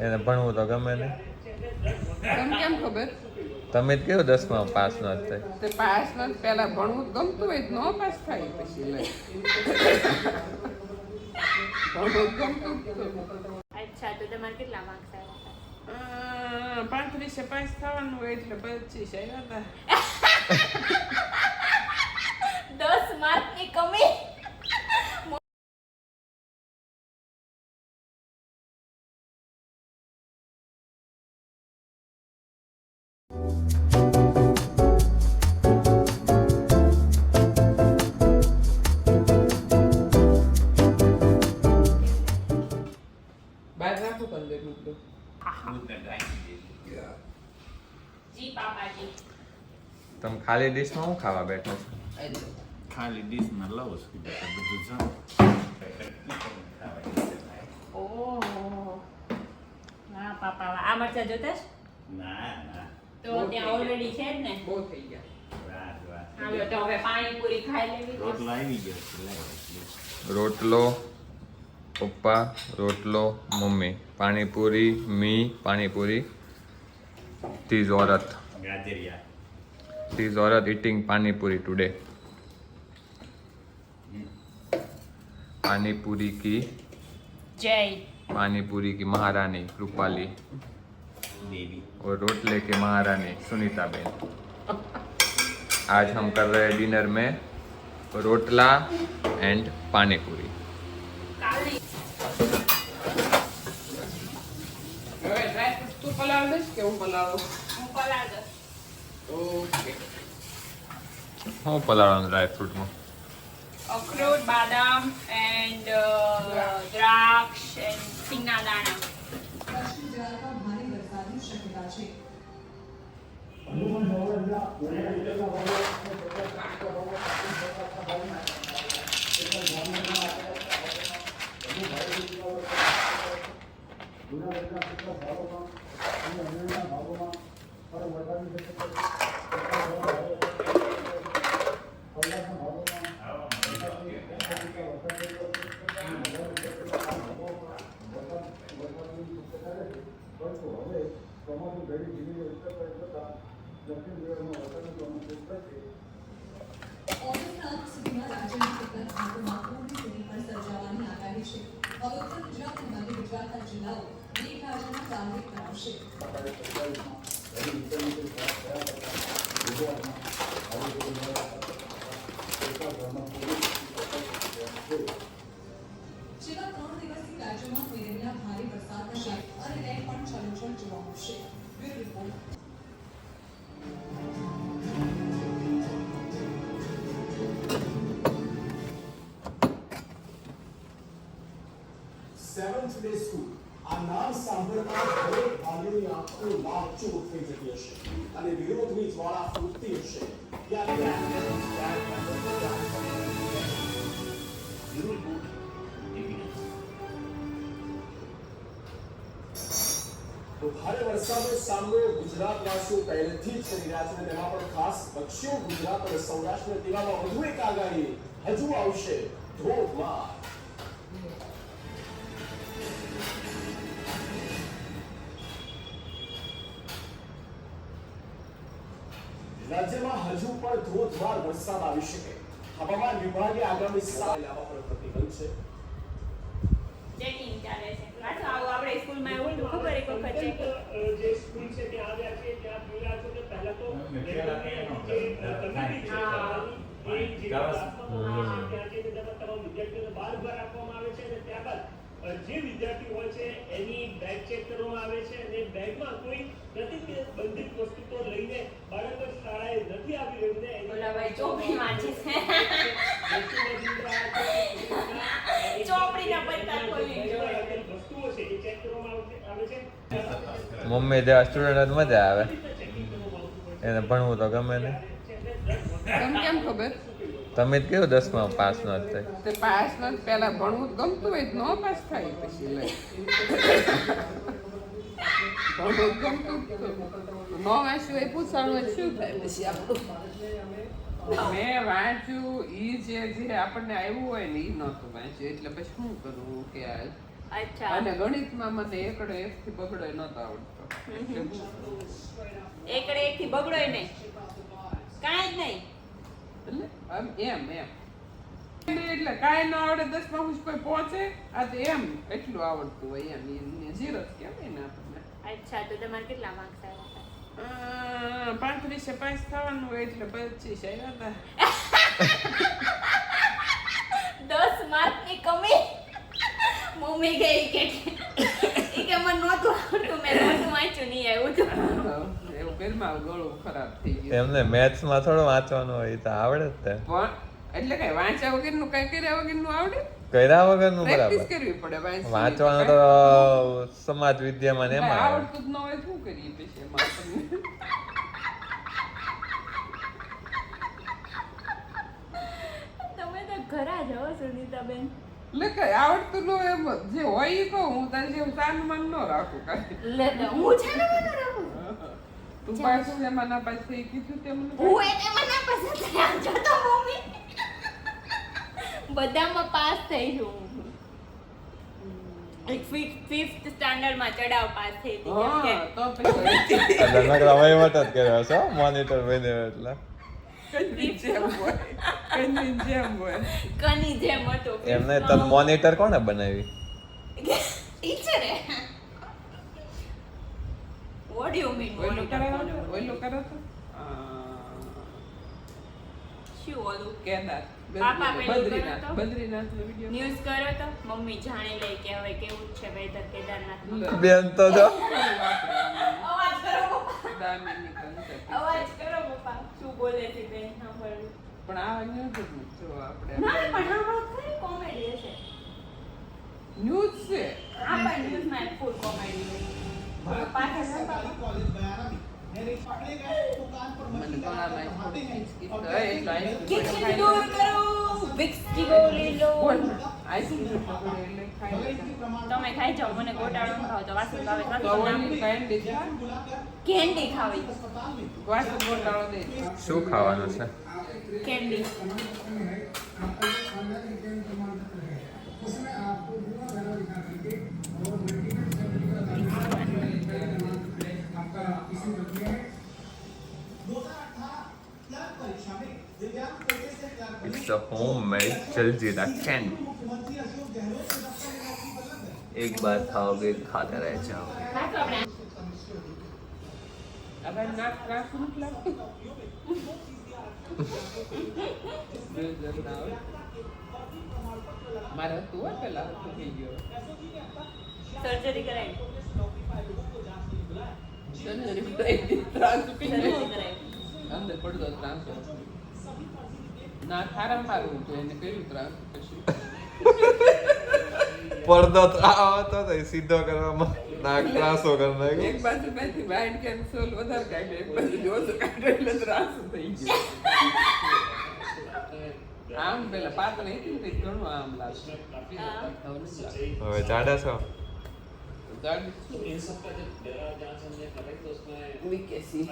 એને ભણવું તો ગમે ને. તમને કેમ ખબર? તમે જ કેવું 10માં પાસ ન થાય. તે પાસ ન પહેલા ભણવું ગમતું હોય તો નો પાસ થાય પછી લઈ ભણવું ગમતું અચ્છા, તો તમારે કેટલા માર્ક્સ આવ્યા? 35 પાસ થવાનું હોય એટલે 25 આવ્યા હતા. 10 માર્કની કમી. બહાર રાખો 15 મિનિટ. જી પાપાજી. તમે ખાલી ડીશમાં શું ખાવા બેઠો છો? ખાલી ડીશમાં લઉં છું બધું જાણ. ઓહ વાહ પાપા વાહ. આ મરચા જોતા છે? ના ના તો ત્યાં ઓલરેડી છે જ ને. બહુ થઈ ગયા. વાત વાત. હાલો તો હવે પાણીપુરી ખાઈ લેવી. રોટલો આવી ગયો છે લાવ. રોટલો પપ્પા, રોટલો mummy, panipuri me, panipuri these औरत ગાજરિયા. ધીઝ औरत eating पानीपुरी टुडे. पानीपुरी की જય पानीपुरी की महारानी रूपाली દેવી. और रोटले के महारानी सुनीता बेन. आज हम कर रहे हैं डिनर में रोटला एंड पानीपुरी. કાલી હવે ડ્રાય ફ્રૂટ તું પલાવ દઈશ કે હું પલાવું? હું પલાળ દઉં. ઓકે. હું પલાળવાનું ડ્રાય ફ્રૂટમાં? અખરોટ, બાદામ એન્ડ દ્રાક્ષ એન્ડ સિંગના દાણા. પશ્ચિમ ગુજરાતમાં ભારે વરસાદની શક્યતા છે. ઓગસ્ટના અંત સુધીમાં રાજ્યના કેટલાક ભાગોમાં પૂરની સ્થિતિ પણ સર્જાવાની આગાહી છે. હવે ઉત્તર ગુજરાત અને મધ્ય ગુજરાતના જિલ્લાઓ મેઘરાજાના પ્રારંભિક કરાવશે. છેલ્લા 3 દિવસથી રાજ્યમાં થઈ રહેલા ભારે વરસાદના શેર અને રેન પણ છલોછલ જોવા મળશે. Bureau report. Seventh day school આ નામ સાંભળતા દરેક વાલીની આંખો લાલચોળ થઈ જતી હશે અને વિરોધની જ્વાળા ફૂટતી હશે. તો ભારે વરસાદનો સામનો ગુજરાતવાસીઓ પહેલેથી જ કરી રહ્યા છે અને તેમાં પણ ખાસ દક્ષિણ ગુજરાત અને સૌરાષ્ટ્ર તેવામાં વધુ એક આગાહી હજુ આવશે ધોધમાર. રાજ્યમાં હજુ પણ ધોધમાર વરસાદ આવી શકે. હવામાન વિભાગે આગામી 7 લાવવા પર પ્રતિબંધ છે. ચેકિંગ ચાલે છે. પાછું આવું આપણે સ્કૂલમાં એવું હતું ખબર એક વખત ચેકિંગ. જે સ્કૂલ છે ત્યાં આવ્યા છે ત્યાં જોયા છો કે પહેલા તો તમામ વિદ્યાર્થીઓને બહાર ઉભા રાખવામાં આવે છે અને ત્યારબાદ જે વિદ્યાર્થી હોય છે એની બેગ ચેક કરવામાં આવે છે અને બેગમાં કોઈ પ્રતિબંધિત વસ્તુ તો લઈને બાળક શાળાએ નથી આવી રહ્યું ને બોલા ભાઈ ચોપડી વાંચે છે. ચોપડીના પત્તા ખોલી વસ્તુઓ છે એ ચેક કરવામાં આવે છે. મમ્મી જેવા સ્ટુડન્ટ મજા આવે, એને ભણવું તો ગમે ને. તમને કેમ ખબર? તમે જ કેવું 10માં પાસ ન થાય. તે પાસ ન પહેલા ભણવું ગમતું હોય તો નો પાસ થાય પછી લઈ ભણવું ગમતું નો વાંચ્યું હોય પૂછવાનું શું થાય પછી આપણું. મેં વાંચ્યું એ જે આપણને આવ્યું હોય ને એ નહોતું વાંચ્યું એટલે પછી શું કરવું કે અચ્છા અને ગણિતમાં મને એકડે એકથી બગડે નતો આવડતો. એકડે એકથી બગડોય નહીં કાંઈ જ નહીં એટલે આમ એમ એટલે કાંઈ ન આવડે 10 માં કોઈ પહોંચે આ તો એમ એટલું આવડતું હોય એમ એને ઝીરો જ કહેવાય ને આપણને. અચ્છા તો તમારે કેટલા માર્ક્સ આવ્યા 35 પાસ થવાનું હોય એટલે 25 આવ્યા હતા. 10 માર્કની કમી મમ્મી ગઈ કે મને નહોતું આવડતું મેં નહોતું વાંચ્યું નહીં આવ્યું હતું એવું પેલમાં ગળું ખરાબ થઈ ગયું. એમને મેથ્સમાં થોડું વાંચવાનું હોય તો આવડે જ તે પણ એટલે કઈ વાંચ્યા વગરનું કઈ કર્યા વગરનું આવડે. કર્યા વગરનું પ્રેક્ટિસ બરાબર કરવી પડે વાંચવાનું તો સમાજ વિદ્યામાં ને એમાં આવે. આવડતું જ ન હોય શું કરીએ પછી એમાં આપણને? તમે તો ઘરા જ હો સુનીતાબેન એટલે કઈ આવડતું ન હોય એમ જ. જે હોય ઈ કહું હું તારી જેવું સાનમાન ન રાખું કાંઈ. લે તો હું છે ને મને રાખું તું પાછું એમાં ના પાછું થઈ કીધું તે મને હું એને મને પસંદ આમ જો તો મમ્મી બધામાં પાસ થઈ છું એક 5th સ્ટાન્ડર્ડમાં ચડાવ પાસ થઈ હતી કેમ કે હા તો પછી એટલે નકરા વહીવટ જ કર્યો છો મોનિટર બન્યો એટલે કઈ જેમ હોય કની જેમ હતો એમ નહીં તને મોનિટર કોણે બનાવી ટીચરે વોટ યુ મીન ઓઈલો કરાવો તો શું ઓલું કેદાર પાપા પેલું બદ્રીનાથ કરો તો? બદ્રીનાથનો વિડિયો ન્યૂઝ કર્યો તો મમ્મી જાણી લે કે હવે કેવું જ છે વેધર કેદારનાથ બેન તો જો અવાજ કરો પપ્પા દામિની concept. અવાજ કરો પપ્પા શું બોલે છે બેન સાંભળવું પણ આ ન્યૂઝ જ નથી જો આપણે ના પણ આ વાત ખરી કોમેડી હશે ન્યૂઝ છે આ પણ ન્યૂઝમાં ફૂલ કોમેડી હોય પાછળ મને ગળામાં થોડી ખીચખીચ થાય એટલે કિચન આઈસ્ક્રીમ દૂર કરો વિક્સ કી ગોળી લો આઈસ્ક્રીમ પકડે એટલે ખાઈ લે. તમે ખાઈ જાઓ મને ગોટાળો ન ખાવ તો વાસુ ભાવે તો વાસુ ઓલી કેન્ડી છે કેન્ડી ખાવી વાસુ ગોટાળો દે શું ખાવાનું છે candy it's a homemade jaljeera candy एक बार खाओगे खाते रह जाओगे હવે નાક ત્રાસ નથી લાગતું મારે હતું હો પેલા હતું થઈ ગયો સર્જરી કરાવી સર્જરી કરાવી ત્રાસ ઉઠી ગયો. સર્જરી કરાવી અંદર પડતો ત્રાસ ના થારા મારું હતું એને કર્યું ત્રાસ પછી પડદો આવતો તો સીધો કરવામાં નાક ત્રાસો કરી નાખ્યો એક બાજુ બેથી વાઇડ કેન્સલ વધારે કાઢે એક બાજુ ઓછું કાઢે એટલે ત્રાસ થઈ ગયો આમ પેલા પાતળી હતી ને તે ઘણું આમ લાગશે હવે જાડા છો ગાડી વીકેસી